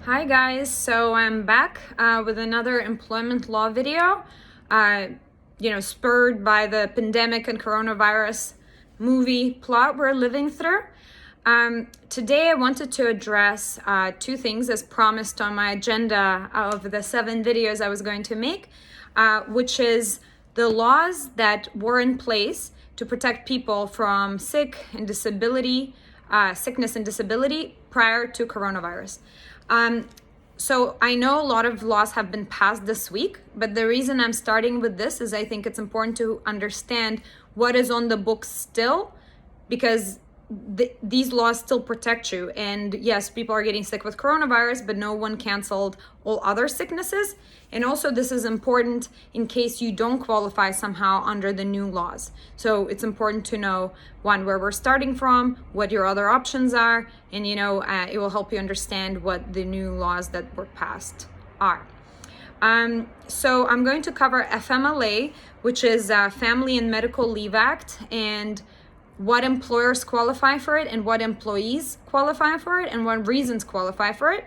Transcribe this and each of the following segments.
Hi guys, so I'm back with another employment law video, spurred by the pandemic and coronavirus movie plot we're living through. Today I wanted to address two things as promised on my agenda of the 7 videos I was going to make, which is the laws that were in place to protect people from sickness and disability prior to coronavirus. So I know a lot of laws have been passed this week, but the reason I'm starting with this is I think it's important to understand what is on the books still, because these laws still protect you. And yes, people are getting sick with coronavirus, but no one canceled all other sicknesses. And also this is important in case you don't qualify somehow under the new laws. So it's important to know, one, where we're starting from, what your other options are, and it will help you understand what the new laws that were passed are. So I'm going to cover FMLA, which is Family and Medical Leave Act, and what employers qualify for it and what employees qualify for it and what reasons qualify for it.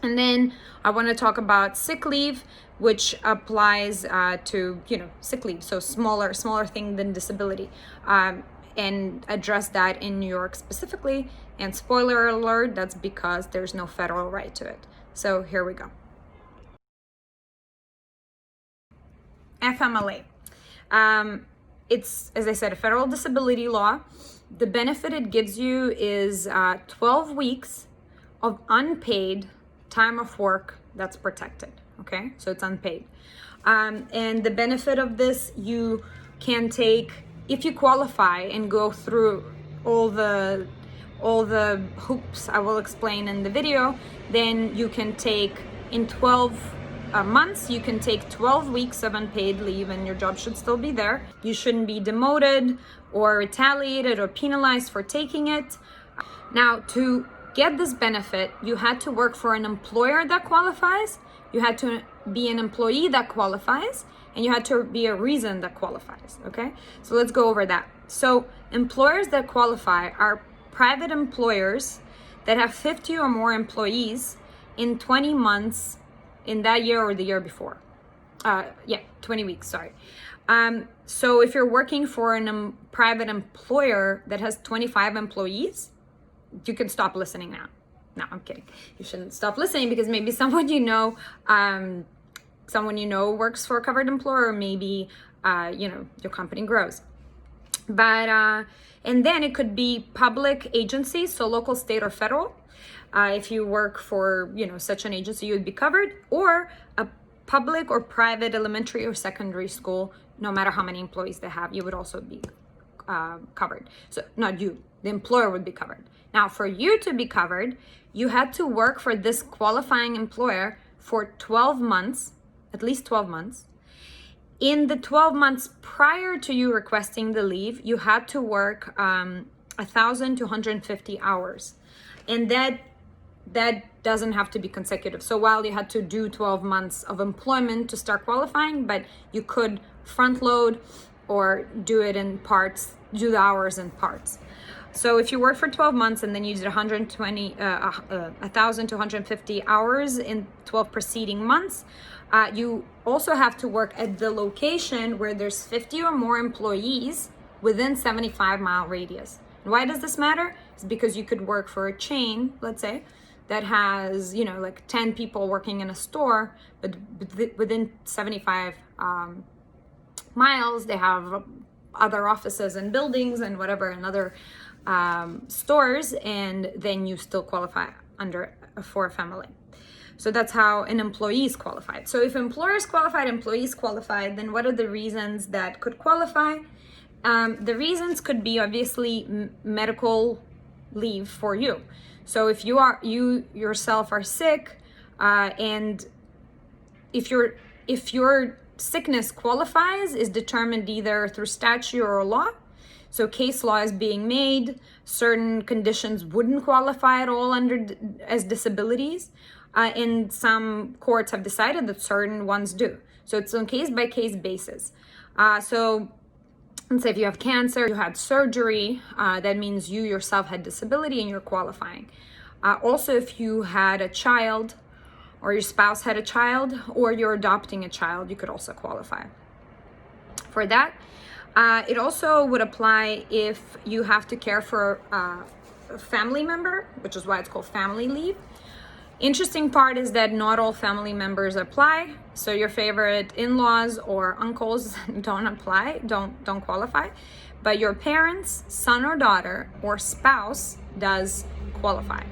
And then I want to talk about sick leave, which applies to sick leave, so smaller thing than disability, and address that in New York specifically. And spoiler alert, that's because there's no federal right to it. So here we go. FMLA. It's, as I said, a federal disability law. The benefit it gives you is 12 weeks of unpaid time of work that's protected. Okay, so it's unpaid. And the benefit of this, you can take, if you qualify and go through all the hoops I will explain in the video, then you can take in 12 months, you can take 12 weeks of unpaid leave and your job should still be there. You shouldn't be demoted or retaliated or penalized for taking it. Now, to get this benefit, you had to work for an employer that qualifies, you had to be an employee that qualifies, and you had to be a reason that qualifies, okay? So let's go over that. So employers that qualify are private employers that have 50 or more employees in 20 months in that year or the year before. 20 weeks, sorry. So if you're working for a private employer that has 25 employees, you can stop listening now. No, I'm kidding. You shouldn't stop listening because maybe someone you know works for a covered employer, or maybe your company grows. But and then it could be public agencies, so local, state, or federal. If you work for such an agency, you would be covered, or a public or private elementary or secondary school. No matter how many employees they have, you would also be covered. So not you, the employer would be covered. Now, for you to be covered, you had to work for this qualifying employer for 12 months, at least 12 months. In the 12 months prior to you requesting the leave, you had to work 1,250 hours. And that doesn't have to be consecutive. So while you had to do 12 months of employment to start qualifying, but you could front load or do it in parts, do the hours in parts. So if you work for 12 months and then you did 1,250 hours in 12 preceding months, you also have to work at the location where there's 50 or more employees within 75-mile radius. And why does this matter? It's because you could work for a chain, let's say, that has, like 10 people working in a store, but within 75 miles, they have other offices and buildings and whatever, and other stores, and then you still qualify for FMLA. So that's how an employee is qualified. So if employers qualified, employees qualified, then what are the reasons that could qualify? The reasons could be obviously medical leave for you. So if you yourself are sick, and if your sickness qualifies, is determined either through statute or law. So case law is being made. Certain conditions wouldn't qualify at all as disabilities. And some courts have decided that certain ones do. So it's on case-by-case basis. So let's say if you have cancer, you had surgery, that means you yourself had disability and you're qualifying. Also, if you had a child or your spouse had a child or you're adopting a child, you could also qualify for that. It also would apply if you have to care for a family member, which is why it's called family leave. Interesting part is that not all family members apply. So your favorite in-laws or uncles don't apply, don't qualify. But your parents, son or daughter, or spouse does qualify.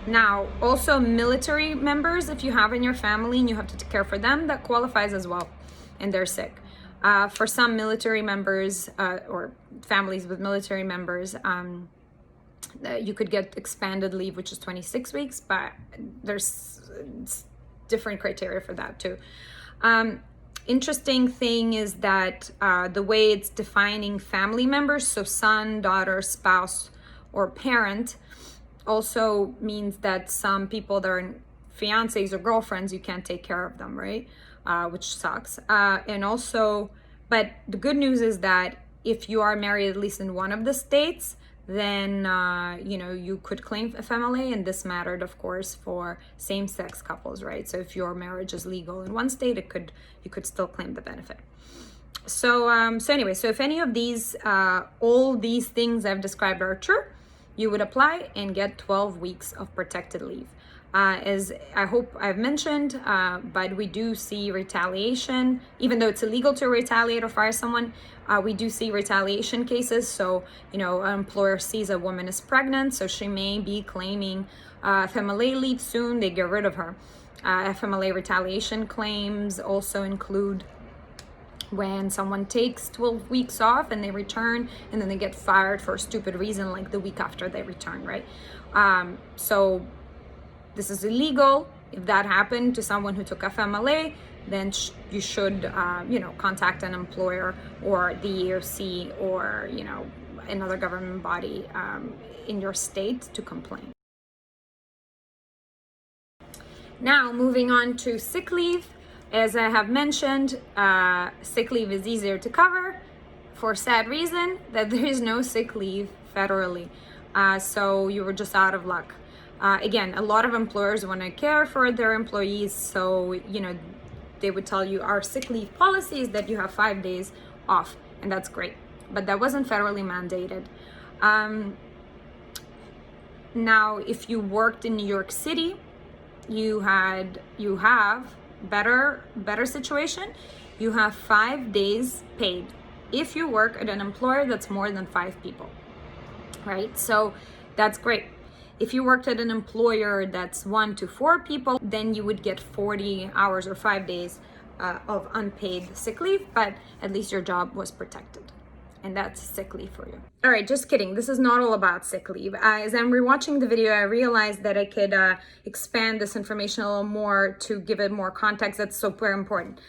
Now, also military members, if you have in your family and you have to take care for them, that qualifies as well, and they're sick. For some military members or families with military members, you could get expanded leave, which is 26 weeks, but there's different criteria for that too. Interesting thing is that the way it's defining family members, so son, daughter, spouse, or parent, also means that some people that are fiancés or girlfriends, you can't take care of them, right? Which sucks. And also, but the good news is that if you are married at least in one of the states, then you could claim FMLA, and this mattered, of course, for same-sex couples, right? So if your marriage is legal in one state, you could still claim the benefit. So anyway, so if any of these, all these things I've described are true, you would apply and get 12 weeks of protected leave. As I hope I've mentioned, but we do see retaliation, even though it's illegal to retaliate or fire someone, we do see retaliation cases. So, an employer sees a woman is pregnant, so she may be claiming FMLA leave soon, they get rid of her. FMLA retaliation claims also include when someone takes 12 weeks off and they return and then they get fired for a stupid reason, like the week after they return, right? So this is illegal. If that happened to someone who took FMLA, then you should, contact an employer or the EEOC or, another government body in your state to complain. Now, moving on to sick leave. As I have mentioned, sick leave is easier to cover for sad reason that there is no sick leave federally. So you were just out of luck. Again, a lot of employers want to care for their employees, so they would tell you our sick leave policy is that you have 5 days off, and that's great. But that wasn't federally mandated. Now, if you worked in New York City, you have better situation. You have 5 days paid if you work at an employer that's more than 5 people, right? So that's great. If you worked at an employer that's 1 to 4 people, then you would get 40 hours or 5 days of unpaid sick leave, but at least your job was protected. And that's sick leave for you. All right, just kidding. This is not all about sick leave. As I'm rewatching the video, I realized that I could expand this information a little more to give it more context. That's super important.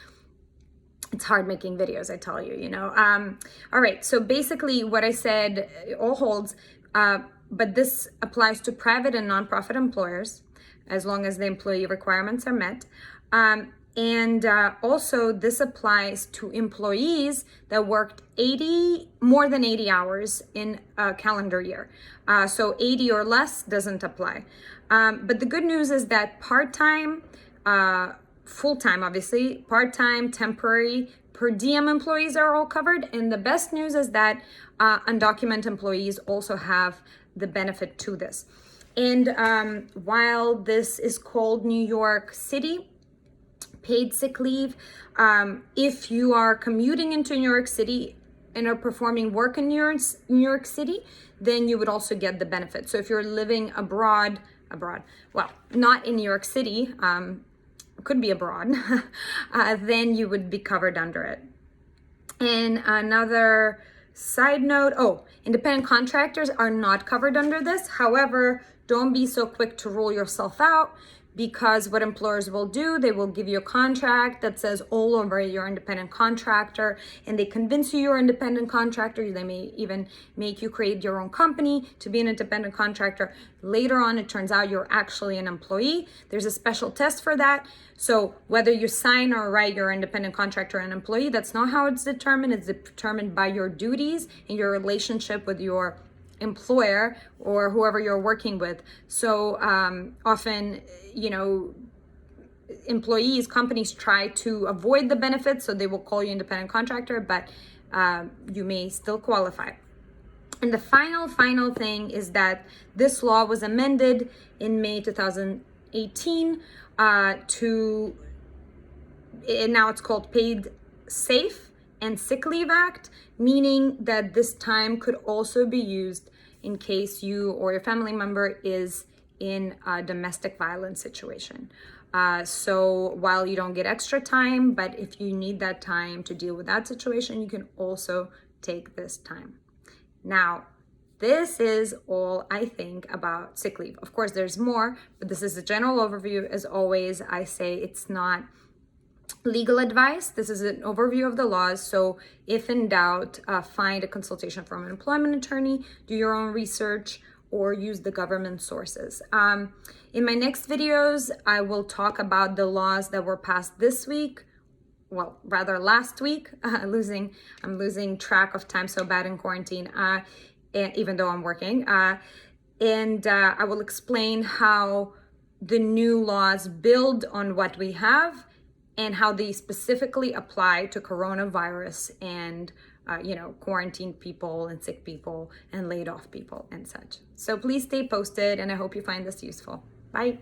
It's hard making videos, I tell you, All right, so basically what I said all holds, but this applies to private and nonprofit employers, as long as the employee requirements are met. And also this applies to employees that worked more than 80 hours in a calendar year. So 80 or less doesn't apply. But the good news is that part-time, full-time, obviously, part-time, temporary, per diem employees are all covered. And the best news is that undocumented employees also have the benefit to this. And while this is called New York City paid sick leave, if you are commuting into New York City and are performing work in New York City, then you would also get the benefit. So if you're living abroad, well, not in New York City, could be abroad, then you would be covered under it. And another side note, independent contractors are not covered under this. However, don't be so quick to rule yourself out, because what employers will do, they will give you a contract that says all over you're independent contractor, and they convince you're independent contractor. They may even make you create your own company to be an independent contractor. Later on, it turns out you're actually an employee. There's a special test for that. So whether you sign or write you're an independent contractor and employee, that's not how it's determined. It's determined by your duties and your relationship with your employer or whoever you're working with. So often, you know, companies try to avoid the benefits, so they will call you independent contractor, but you may still qualify. And the final thing is that this law was amended in May 2018 and now it's called Paid Safe and Sick Leave Act, meaning that this time could also be used in case you or your family member is in a domestic violence situation. So while you don't get extra time, but if you need that time to deal with that situation, you can also take this time. Now, this is all I think about sick leave. Of course, there's more, but this is a general overview. As always, I say it's not legal advice. This is an overview of the laws. So if in doubt, find a consultation from an employment attorney, do your own research, or use the government sources. In my next videos, I will talk about the laws that were passed this week. Well, rather last week. I'm losing track of time so bad in quarantine, even though I'm working. And I will explain how the new laws build on what we have and how they specifically apply to coronavirus and quarantined people and sick people and laid off people and such. So please stay posted, and I hope you find this useful. Bye.